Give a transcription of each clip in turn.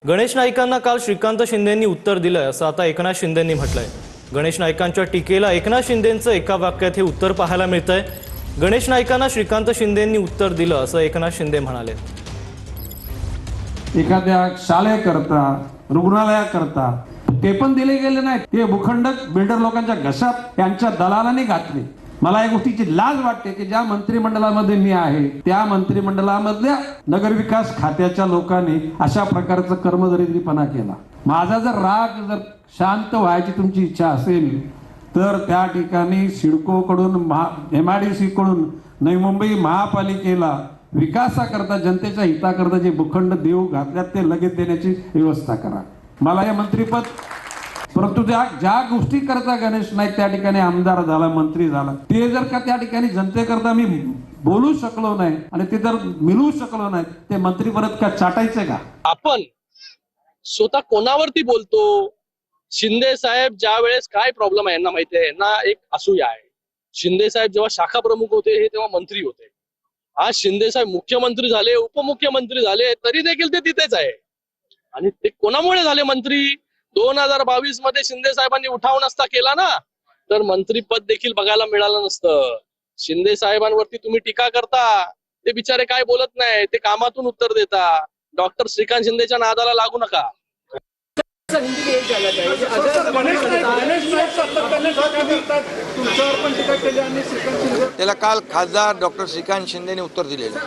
गणेश नाईकांना काल श्रीकांत शिंदेंनी उत्तर दिलंय असं आता एकनाथ शिंदेंनी म्हटलंय। गणेश नाईकांच्या टीकेला एकनाथ शिंदेंचं एका वाक्यात हे उत्तर पाहायला मिळतंय। गणेश नाईकांना श्रीकांत शिंदेंनी उत्तर दिलं असं एकनाथ शिंदे म्हणाले। एखाद्या शाळेकरता रुग्णालयाकरता ते पण दिले गेले नाही, ते भूखंड बिल्डर लोकांच्या घशात त्यांच्या दलालांनी घातले। मला या गोष्टीची लाज वाटते की ज्या मंत्रिमंडळामध्ये मी आहे त्या मंत्रिमंडळामधल्या नगरविकास खात्याच्या लोकांनी अशा प्रकारचं कर्मदरिद्रीपणा केला। माझा जर राग जर शांत व्हायची तुमची इच्छा असेल तर त्या ठिकाणी सिडको कडून MIDC कडून नवी मुंबई महापालिकेला विकासाकरता जनतेच्या हिताकरता जे भूखंड देऊ घातल्यात ते लगेच देण्याची व्यवस्था करा। मला हे मंत्रीपद, परंतु ज्या गोष्टी करता गणेश नाईक त्या ठिकाणी आमदार झाला, मंत्री झाला, ते जर का त्या ठिकाणी जनतेकरता मी बोलू शकलो नाही आणि ते जर मिळवू शकलो नाही, ते मंत्री परत का चाटायचे का? आपण स्वतः कोणावरती बोलतो? शिंदे साहेब ज्या वेळेस काय प्रॉब्लेम आहे यांना माहिती आहे, यांना एक असूया आहे। शिंदे साहेब जेव्हा शाखा प्रमुख होते हे तेव्हा मंत्री होते। आज शिंदे साहेब मुख्यमंत्री झाले, उपमुख्यमंत्री झाले, तरी देखील ते तिथेच आहे। आणि ते कोणामुळे झाले मंत्री? 2022 मध्ये शिंदे साहेबांनी उठाव नसता केला ना तर मंत्रीपद देखील बघायला मिळालं नसतं। शिंदे साहेबांवरती तुम्ही टीका करता, ते बिचारे काय बोलत नाही, ते कामातून उत्तर देता। डॉक्टर श्रीकांत शिंदेच्या नादाला लागू नका। त्याला काल खासदार डॉक्टर श्रीकांत शिंदेने उत्तर दिलेलं।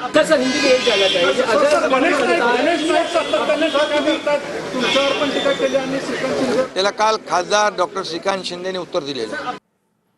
त्याला काल खासदार डॉक्टर श्रीकांत शिंदेने उत्तर दिलेलं।